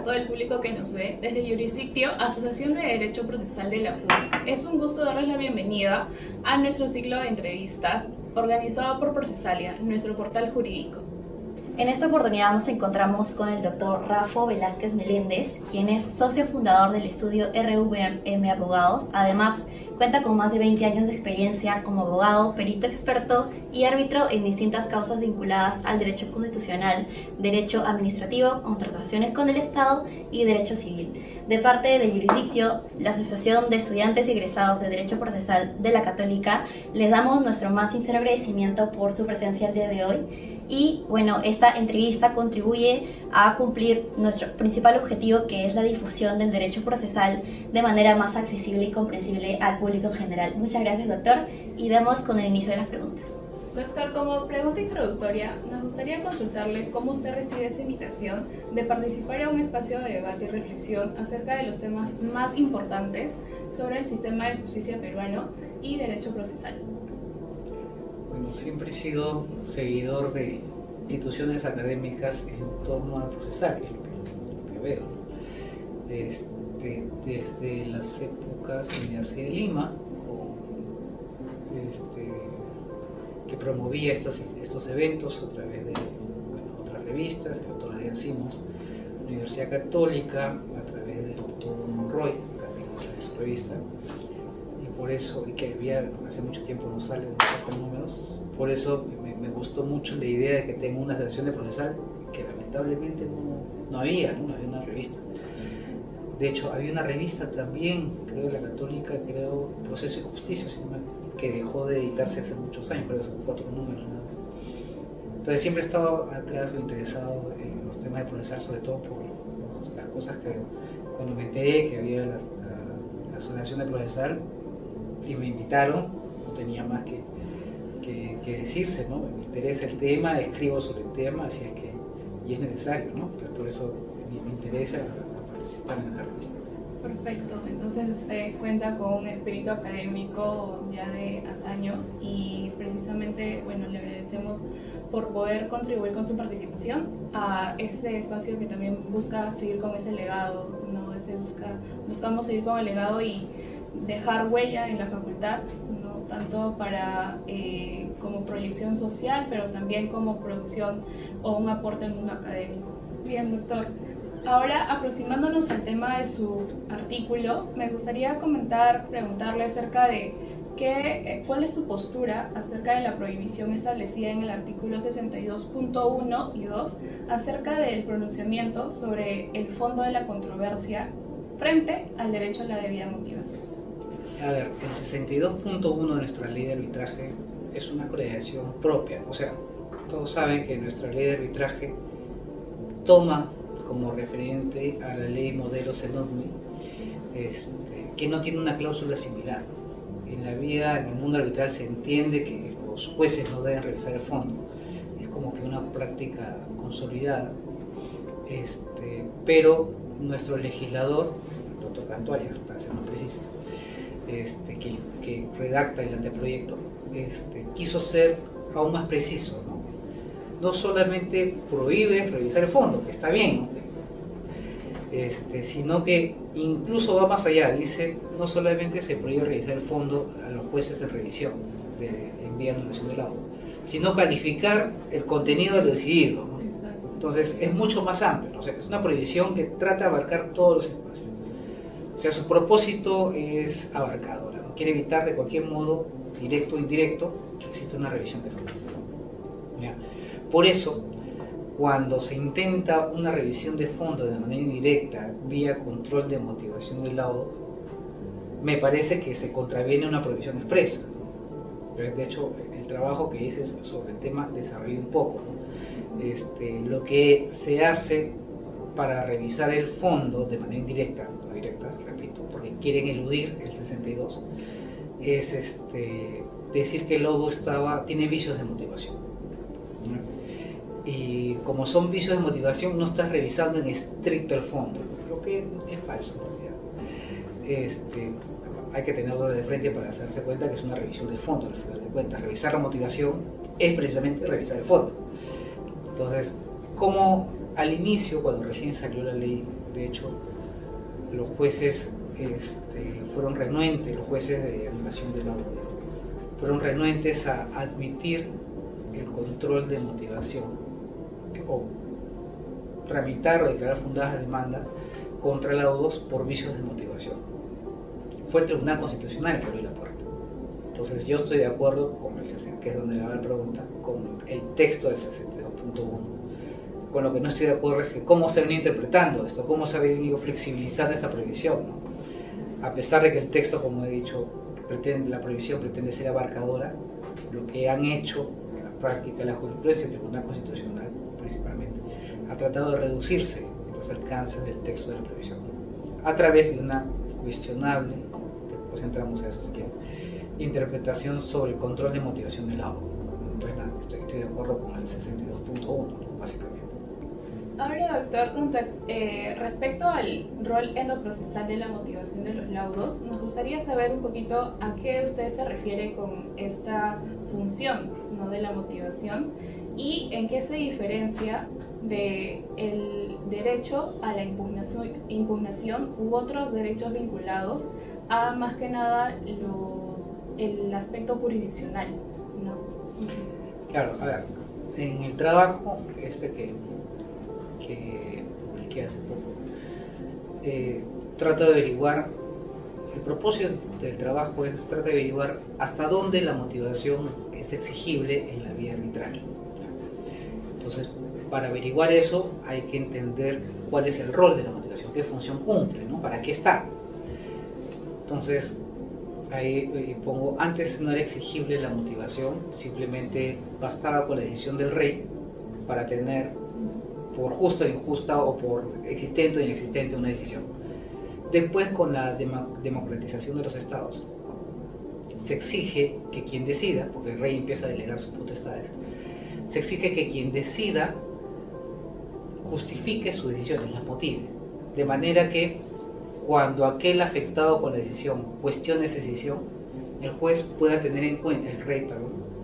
todo el público que nos ve. Desde Jurisdictio, Asociación de Derecho Procesal de la PUC, es un gusto darles la bienvenida a nuestro ciclo de entrevistas organizado por Procesalia, nuestro portal jurídico. En esta oportunidad nos encontramos con el doctor Rafa Velázquez Meléndez, quien es socio fundador del estudio RVM Abogados. Además, cuenta con más de 20 años de experiencia como abogado, perito experto y árbitro en distintas causas vinculadas al derecho constitucional, derecho administrativo, contrataciones con el Estado y derecho civil. De parte de Jurisdictio, la Asociación de Estudiantes y Egresados de Derecho Procesal de la Católica, les damos nuestro más sincero agradecimiento por su presencia el día de hoy. Y bueno, esta entrevista contribuye a cumplir nuestro principal objetivo, que es la difusión del derecho procesal de manera más accesible y comprensible al público en general. Muchas gracias, doctor, y damos con el inicio de las preguntas. Doctor, como pregunta introductoria, nos gustaría consultarle cómo usted recibe esa invitación de participar en un espacio de debate y reflexión acerca de los temas más importantes sobre el sistema de justicia peruano y derecho procesal. Bueno, siempre he sido seguidor de instituciones académicas en torno a procesal, que es lo que veo. Desde las épocas de la Universidad de Lima, que promovía estos eventos a través de otras revistas, el doctor Adrián Simons, la Universidad Católica, a través del doctor Monroy, también de su revista. Por eso, y que había hace mucho tiempo no salen los números, por eso me gustó mucho la idea de que tenga una sección de procesal, que lamentablemente no había una revista. De hecho, había una revista también, creo, de la Católica, creo, Proceso y Justicia, que dejó de editarse hace muchos años, pero son 4 números nada más. Entonces siempre he estado atrás o interesado en los temas de procesal, sobre todo por las cosas que cuando me enteré que había la asociación de procesal, y me invitaron, no tenía más que decirse, ¿no? Me interesa el tema, escribo sobre el tema, así es que, y es necesario, ¿no? Entonces, por eso me interesa participar en la revista. Perfecto, entonces usted cuenta con un espíritu académico ya de antaño y precisamente, bueno, le agradecemos por poder contribuir con su participación a este espacio que también busca seguir con ese legado, ¿no? Buscamos seguir con el legado y dejar huella en la facultad, ¿no? Tanto para como proyección social, pero también como producción o un aporte al mundo académico. Bien, doctor. Ahora, aproximándonos al tema de su artículo, me gustaría preguntarle acerca de cuál es su postura acerca de la prohibición establecida en el artículo 62.1 y 2 acerca del pronunciamiento sobre el fondo de la controversia frente al derecho a la debida motivación. A ver, el 62.1 de nuestra ley de arbitraje es una creación propia. O sea, todos saben que nuestra ley de arbitraje toma como referente a la ley modelo CENOSMI, que no tiene una cláusula similar. En el mundo arbitral se entiende que los jueces no deben revisar el fondo. Es como que una práctica consolidada. Pero nuestro legislador, el doctor Cantuarias, para ser más preciso, que redacta el anteproyecto, quiso ser aún más preciso, ¿no? No solamente prohíbe revisar el fondo, que está bien, ¿no? Sino que incluso va más allá, dice, no solamente se prohíbe revisar el fondo a los jueces de revisión, en vía de anulación del laudo, sino calificar el contenido de lo decidido, ¿no? Entonces es mucho más amplio, o sea, es una prohibición que trata de abarcar todos los espacios. O sea, su propósito es abarcador, ¿no? Quiere evitar de cualquier modo, directo o indirecto, que exista una revisión de fondo. ¿Ya? Por eso, cuando se intenta una revisión de fondo de manera indirecta, vía control de motivación del laudo, me parece que se contraviene una prohibición expresa. De hecho, el trabajo que hice sobre el tema desarrollé un poco, ¿no? Lo que se hace para revisar el fondo de manera indirecta, no directa, repito, porque quieren eludir el 62, es decir que el laudo tiene vicios de motivación, ¿no? Y como son vicios de motivación, no estás revisando en estricto el fondo, lo que es falso en realidad. Hay que tenerlo de frente para darse cuenta que es una revisión de fondo, al final de cuentas. Revisar la motivación es precisamente revisar el fondo. Entonces, ¿cómo al inicio, cuando recién salió la ley, de hecho, los jueces fueron renuentes, los jueces de anulación del laudo, fueron renuentes a admitir el control de motivación o tramitar o declarar fundadas demandas contra laudos por vicios de motivación. Fue el Tribunal Constitucional que abrió la puerta. Entonces yo estoy de acuerdo con el 60, que es donde le va la pregunta, con el texto del 62.1. Con lo que no estoy de acuerdo es que cómo se viene interpretando esto, cómo se ha venido flexibilizando esta prohibición, ¿no? A pesar de que el texto, como he dicho, la prohibición pretende ser abarcadora, lo que han hecho en la práctica la jurisprudencia del Tribunal Constitucional, principalmente, ha tratado de reducirse los alcances del texto de la prohibición a través de una cuestionable, después entramos a eso si quieren, interpretación sobre el control de motivación del laudo. Entonces nada, estoy de acuerdo con el 62.1, básicamente. Ahora, doctor, respecto al rol endoprocesal de la motivación de los laudos, nos gustaría saber un poquito a qué usted se refiere con esta función, ¿no?, de la motivación, y en qué se diferencia del derecho a la impugnación u otros derechos vinculados a, más que nada, el aspecto jurisdiccional, ¿no? Claro, a ver, en el trabajo que publiqué hace poco, trato de averiguar, el propósito del trabajo es tratar de averiguar hasta dónde la motivación es exigible en la vía arbitral. Entonces, para averiguar eso hay que entender cuál es el rol de la motivación, qué función cumple, ¿no? ¿Para qué está? Entonces, ahí pongo, antes no era exigible la motivación, simplemente bastaba con la decisión del rey para tener, por justa o injusta, o por existente o inexistente, una decisión. Después, con la democratización de los estados, se exige que quien decida, porque el rey empieza a delegar sus potestades, se exige que quien decida justifique sus decisiones, las motive, de manera que cuando aquel afectado con la decisión cuestione esa decisión, el juez pueda tener en cuenta, el rey,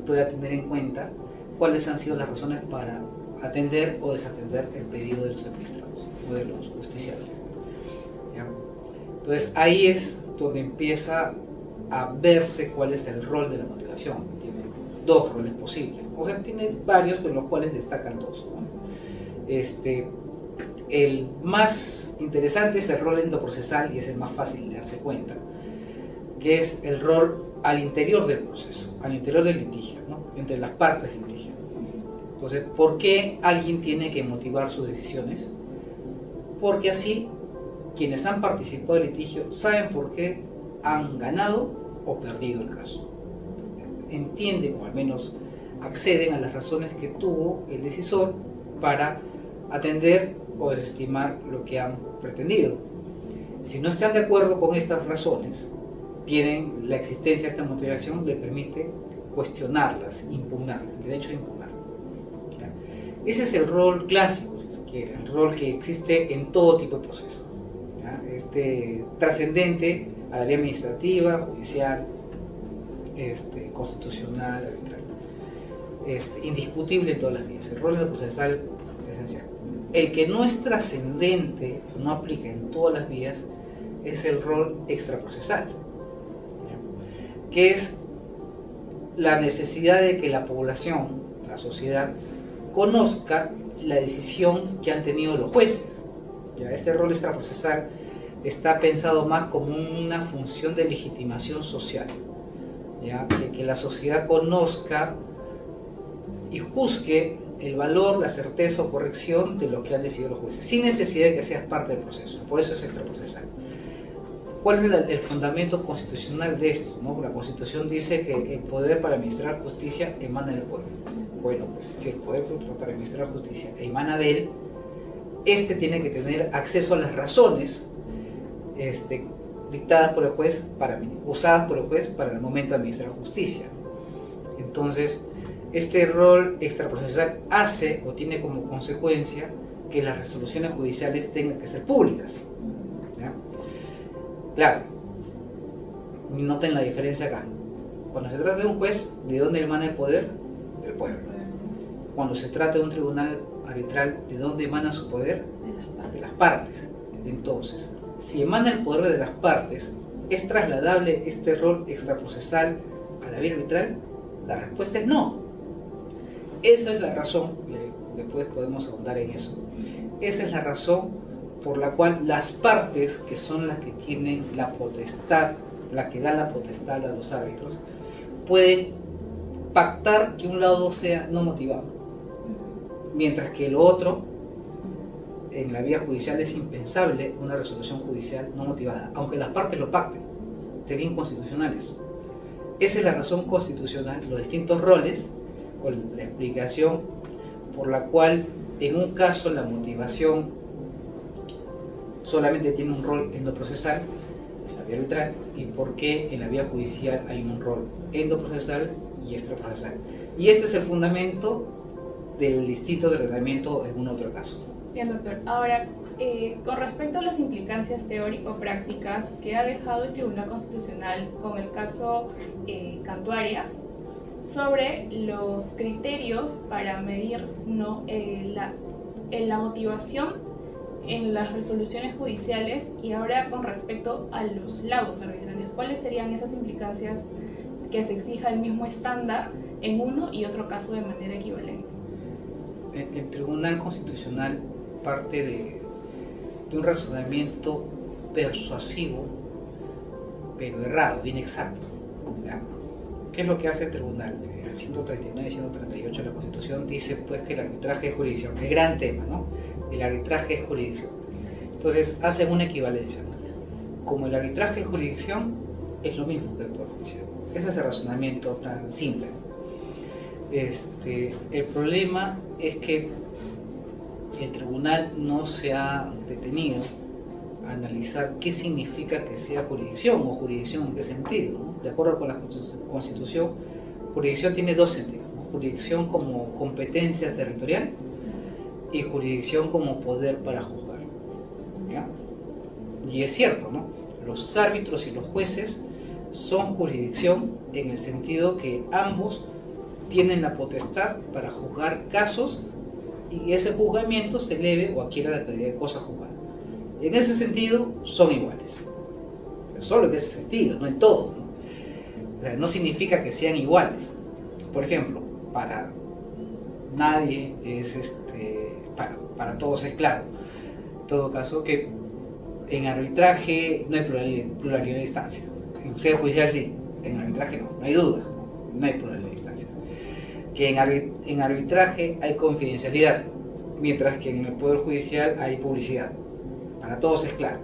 pueda tener en cuenta cuáles han sido las razones para atender o desatender el pedido de los administrados o de los justiciables. ¿Ya? Entonces ahí es donde empieza a verse cuál es el rol de la motivación. Tiene dos roles posibles, o sea, tiene varios, pero los cuales destacan dos, ¿no? El más interesante es el rol endoprocesal y es el más fácil de darse cuenta, que es el rol al interior del proceso, al interior del litigio, ¿no?, entre las partes del litigio. Entonces, ¿por qué alguien tiene que motivar sus decisiones? Porque así quienes han participado del litigio saben por qué han ganado o perdido el caso. Entienden, o al menos acceden a las razones que tuvo el decisor para atender o desestimar lo que han pretendido. Si no están de acuerdo con estas razones, tienen la existencia de esta motivación, le permite cuestionarlas, impugnar, el derecho a impugnar. ¿Ya? Ese es el rol clásico, si se quiere, el rol que existe en todo tipo de procesos. ¿Ya? Trascendente a la vía administrativa, judicial, constitucional, arbitral. Indiscutible en todas las vías. El rol del procesal es esencial. El que no es trascendente, no aplica en todas las vías, es el rol extraprocesal, ¿ya?, que es la necesidad de que la población, la sociedad, conozca la decisión que han tenido los jueces. ¿Ya? Este rol extraprocesal está pensado más como una función de legitimación social, ¿ya?, de que la sociedad conozca y juzgue el valor, la certeza o corrección de lo que han decidido los jueces, sin necesidad de que seas parte del proceso. Por eso es extraprocesal. ¿Cuál es el fundamento constitucional de esto? ¿No? La Constitución dice que el poder para administrar justicia emana del pueblo. Bueno, pues si el poder para administrar justicia emana de él, tiene que tener acceso a las razones dictadas por el juez, usadas por el juez para el momento de administrar justicia. Entonces, este rol extraprocesal hace o tiene como consecuencia que las resoluciones judiciales tengan que ser públicas. ¿Ya? Claro, noten la diferencia acá. Cuando se trata de un juez, ¿de dónde emana el poder? Del pueblo. Cuando se trata de un tribunal arbitral, ¿de dónde emana su poder? De las partes. De las partes. Entonces, si emana el poder de las partes, ¿es trasladable este rol extraprocesal a la vía arbitral? La respuesta es no. Esa es la razón, después podemos ahondar en eso, esa es la razón por la cual las partes, que son las que tienen la potestad, la que da la potestad a los árbitros, pueden pactar que un lado sea no motivado, mientras que lo otro, en la vía judicial es impensable una resolución judicial no motivada, aunque las partes lo pacten, serían inconstitucionales. Esa es la razón constitucional, los distintos roles, o la explicación por la cual en un caso la motivación solamente tiene un rol endoprocesal en la vía arbitral, y por qué en la vía judicial hay un rol endoprocesal y extraprocesal. Y este es el fundamento del distinto de tratamiento en un otro caso. Bien, doctor. Ahora, con respecto a las implicancias teórico-prácticas que ha dejado el Tribunal Constitucional con el caso Cantuarias, sobre los criterios para medir la motivación en las resoluciones judiciales, y ahora con respecto a los laudos arbitrales, ¿cuáles serían esas implicancias que se exija el mismo estándar en uno y otro caso de manera equivalente? El Tribunal Constitucional parte de un razonamiento persuasivo, pero errado, inexacto. ¿Ya? ¿Qué es lo que hace el Tribunal? El 139 y 138 de la Constitución dice pues que el arbitraje es jurisdicción, el gran tema, ¿no? El arbitraje es jurisdicción. Entonces hacen una equivalencia. Como el arbitraje es jurisdicción, es lo mismo que el Poder Judicial. Ese es el razonamiento tan simple. El problema es que el tribunal no se ha detenido a analizar qué significa que sea jurisdicción, o jurisdicción en qué sentido, ¿no? De acuerdo con la Constitución, jurisdicción tiene dos sentidos, ¿no? Jurisdicción como competencia territorial y jurisdicción como poder para juzgar, ¿ya? Y es cierto, ¿no? Los árbitros y los jueces son jurisdicción en el sentido que ambos tienen la potestad para juzgar casos y ese juzgamiento se eleve o adquiera la calidad de cosa juzgada. En ese sentido son iguales, pero solo en ese sentido, no en todo, ¿no? O sea, no significa que sean iguales. Por ejemplo, para nadie es para todos es claro, en todo caso, que en arbitraje no hay pluralidad de instancias. En sede judicial sí, en arbitraje no hay duda, no hay pluralidad de instancias. Que en arbitraje hay confidencialidad, mientras que en el Poder Judicial hay publicidad. Para todos es claro.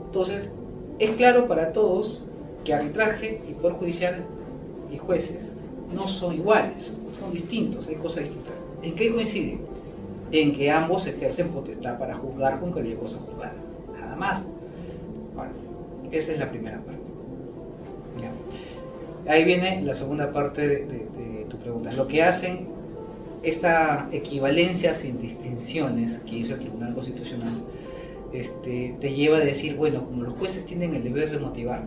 Entonces, es claro para todos que arbitraje y Poder Judicial y jueces no son iguales, son distintos, hay cosas distintas. ¿En qué coinciden? En que ambos ejercen potestad para juzgar con calidad de cosa juzgada, nada más. Bueno, esa es la primera parte. ¿Ya? Ahí viene la segunda parte de tu pregunta. Lo que hacen esta equivalencia sin distinciones que hizo el Tribunal Constitucional te lleva a decir, bueno, como los jueces tienen el deber de motivar,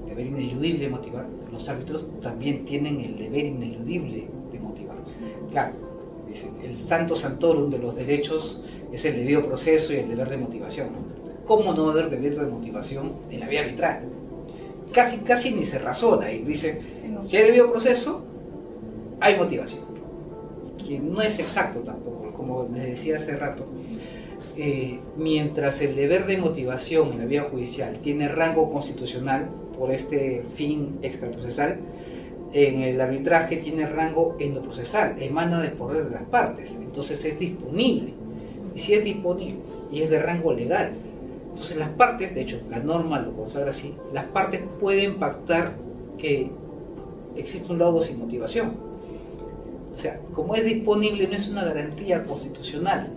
el deber ineludible de motivar, los árbitros también tienen el deber ineludible de motivar. Claro, dicen, el santo santorum de los derechos es el debido proceso y el deber de motivación. ¿Cómo no va a haber deber de motivación en la vía arbitral? Casi ni se razona y dice, si hay debido proceso, hay motivación. Que no es exacto tampoco, como les decía hace rato. Mientras el deber de motivación en la vía judicial tiene rango constitucional por este fin extraprocesal, en el arbitraje tiene rango endoprocesal, emana del poder de las partes, entonces es disponible. Y si es disponible y es de rango legal, entonces las partes, de hecho la norma lo consagra así, las partes pueden pactar que existe un laudo sin motivación. O sea, como es disponible, no es una garantía constitucional.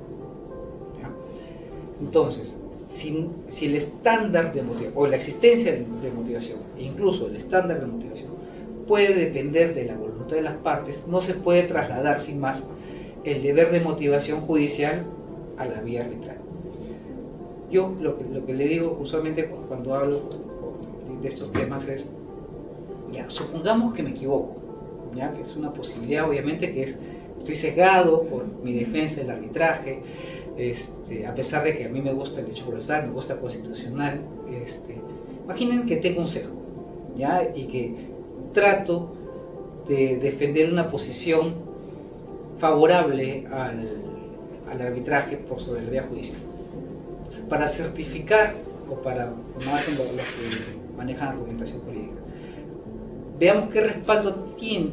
¿Ya? Entonces, si el estándar de motivación, o la existencia de motivación, e incluso el estándar de motivación, puede depender de la voluntad de las partes, no se puede trasladar sin más el deber de motivación judicial a la vía arbitral. Yo lo que le digo usualmente cuando hablo de estos temas es, ya, supongamos que me equivoco, ¿ya? Que es una posibilidad obviamente que es Estoy sesgado por mi defensa del arbitraje, a pesar de que a mí me gusta el derecho procesal, me gusta el constitucional. Imaginen que tengo un sesgo, ¿ya? Y que trato de defender una posición favorable al arbitraje por sobre la vía judicial. Entonces, para certificar, o para, como hacen los que manejan argumentación jurídica, veamos qué respaldo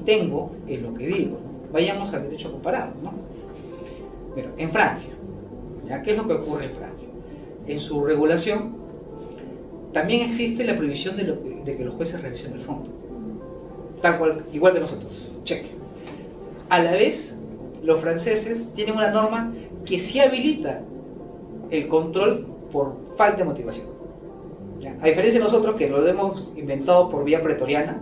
tengo en lo que digo, ¿no? Vayamos al derecho comparado, ¿no? Bueno, en Francia, ¿ya? ¿Qué es lo que ocurre en Francia? En su regulación también existe la prohibición de que los jueces revisen el fondo, tal cual, igual que nosotros, cheque. A la vez, los franceses tienen una norma que sí habilita el control por falta de motivación, ¿ya? A diferencia de nosotros, que lo hemos inventado por vía pretoriana,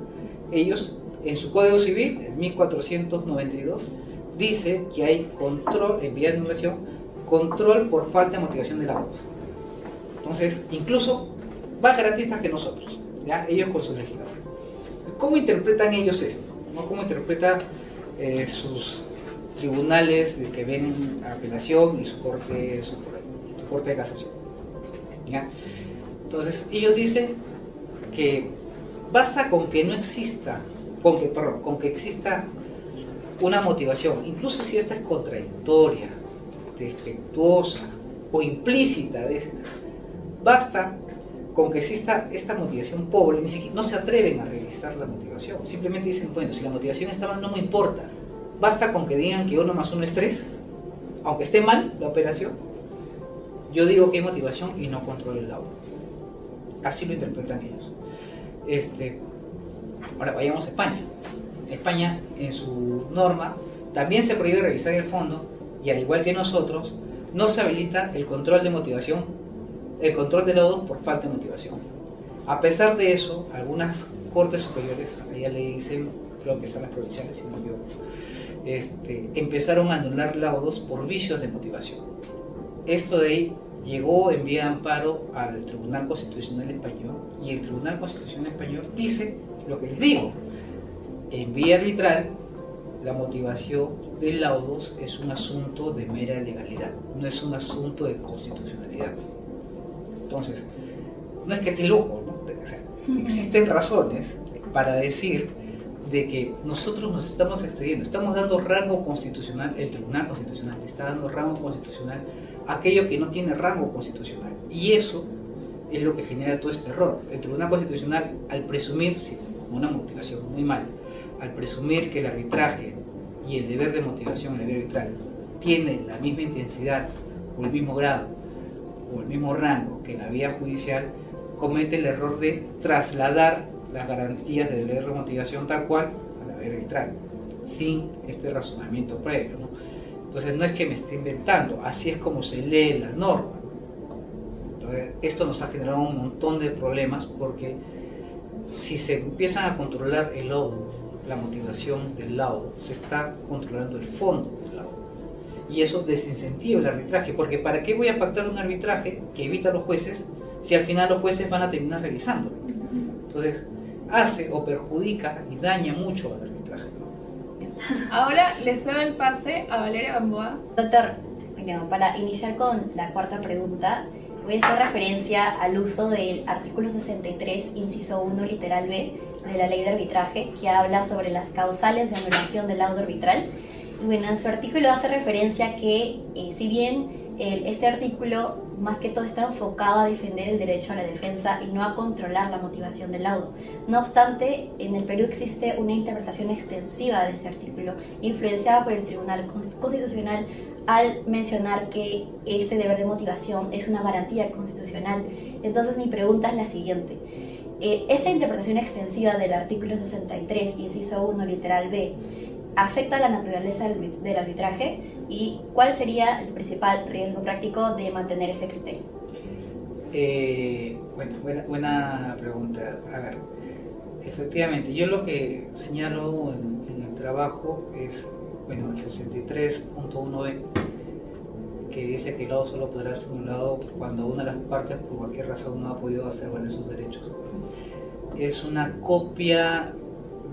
ellos en su Código Civil, en 1492, dice que hay control, en vía de anulación, control por falta de motivación del auto. Entonces, incluso más garantistas que nosotros, ¿ya? Ellos con su legislador. ¿Cómo interpretan ellos esto? ¿No? ¿Cómo interpretan sus tribunales que ven apelación y su corte de casación? ¿Ya? Entonces, ellos dicen que basta con que no exista, con que exista una motivación, incluso si esta es contradictoria, defectuosa o implícita a veces, basta con que exista esta motivación pobre, ni siquiera, no se atreven a revisar la motivación, simplemente dicen, bueno, si la motivación está mal no me importa, basta con que digan que 1 más 1 es 3, aunque esté mal la operación, yo digo que hay motivación y no controlo el laudo. Así lo interpretan ellos. Ahora vayamos a España. España, en su norma, también se prohíbe revisar el fondo, y al igual que nosotros, no se habilita el control de motivación, el control de laudos por falta de motivación. A pesar de eso, algunas cortes superiores, allá le dicen, creo que están las provinciales, si no me equivoco, empezaron a anular laudos por vicios de motivación. Esto de ahí llegó en vía de amparo al Tribunal Constitucional Español, y el Tribunal Constitucional Español dice lo que les digo: en vía arbitral, la motivación de laudos es un asunto de mera legalidad, no es un asunto de constitucionalidad. Entonces, no es que esté loco, ¿no? O sea, existen razones para decir de que nosotros nos estamos excediendo, estamos dando rango constitucional, el Tribunal Constitucional está dando rango constitucional a aquello que no tiene rango constitucional, y eso es lo que genera todo este error. El Tribunal Constitucional, al presumir, sí, con una motivación muy mal, al presumir que el arbitraje y el deber de motivación, el deber arbitral, tienen la misma intensidad o el mismo grado o el mismo rango que en la vía judicial, comete el error de trasladar las garantías del deber de motivación tal cual a la vía arbitral, sin este razonamiento previo, ¿no? Entonces no es que me esté inventando, así es como se lee la norma. Entonces, esto nos ha generado un montón de problemas, porque si se empiezan a controlar el laudo, la motivación del laudo, se está controlando el fondo del laudo, y eso desincentiva el arbitraje, porque ¿para qué voy a pactar un arbitraje que evita a los jueces si al final los jueces van a terminar revisándolo? Entonces hace o perjudica y daña mucho al arbitraje. Ahora le cedo el pase a Valeria Gamboa. Doctor, bueno, para iniciar con la cuarta pregunta, voy a hacer referencia al uso del artículo 63, inciso 1, literal B, de la ley de arbitraje, que habla sobre las causales de anulación del laudo arbitral. Y bueno, en su artículo hace referencia que, si bien este artículo más que todo está enfocado a defender el derecho a la defensa y no a controlar la motivación del laudo, no obstante, en el Perú existe una interpretación extensiva de ese artículo, influenciada por el Tribunal Constitucional, al mencionar que este deber de motivación es una garantía constitucional. Entonces mi pregunta es la siguiente: ¿esta interpretación extensiva del artículo 63, inciso 1, literal B, afecta la naturaleza del arbitraje? ¿Y cuál sería el principal riesgo práctico de mantener ese criterio? Bueno, buena pregunta. A ver, efectivamente, yo lo que señalo en el trabajo es, bueno, el 63.1b, que dice que el laudo solo podrá ser anulado cuando una de las partes por cualquier razón no ha podido hacer valer sus derechos. Es una copia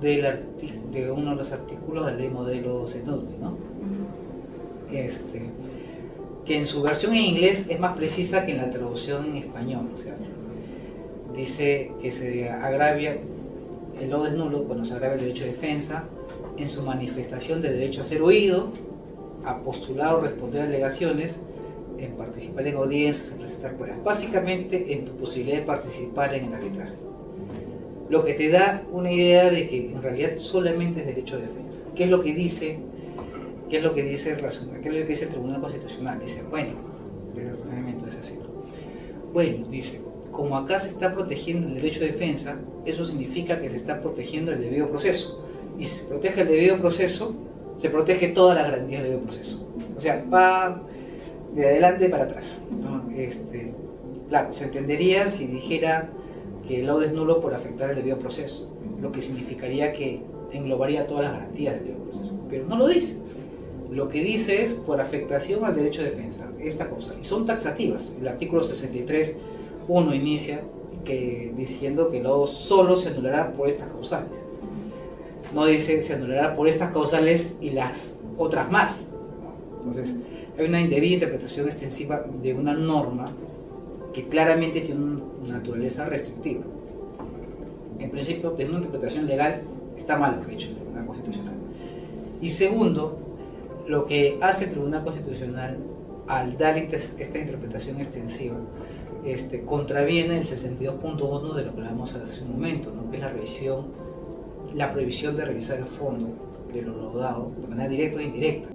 de uno de los artículos de la ley modelo Zenutni, ¿no? que en su versión en inglés es más precisa que en la traducción en español. O sea, dice que se agravia, el laudo es nulo cuando se agravia el derecho de defensa en su manifestación de derecho a ser oído, a postular o responder a alegaciones, en participar en audiencias, en presentar pruebas. Básicamente en tu posibilidad de participar en el arbitraje. Lo que te da una idea de que en realidad solamente es derecho de defensa. ¿Qué es lo que dice? ¿Qué es lo que dice el Tribunal Constitucional? Dice, bueno, el razonamiento es así. Bueno, dice, como acá se está protegiendo el derecho de defensa, eso significa que se está protegiendo el debido proceso. Y si se protege el debido proceso, se protege toda la garantía del debido proceso. O sea, va de adelante para atrás, ¿no? Claro, se entendería si dijera que el laudo es nulo por afectar el debido proceso, lo que significaría que englobaría todas las garantías del debido proceso, pero no lo dice. Lo que dice es por afectación al derecho de defensa, esta cosa, y son taxativas. El artículo 63.1 inicia diciendo que el laudo solo se anulará por estas causales. No dice se anulará por estas causales y las otras más. Entonces, hay una indebida interpretación extensiva de una norma que claramente tiene una naturaleza restrictiva. En principio, de una interpretación legal está mal lo que ha dicho el Tribunal Constitucional. Y segundo, lo que hace el Tribunal Constitucional al dar esta interpretación extensiva contraviene el 62.1 de lo que hablamos hace un momento, ¿no? Que es la prohibición de revisar el fondo de lo laudado de manera directa o indirecta.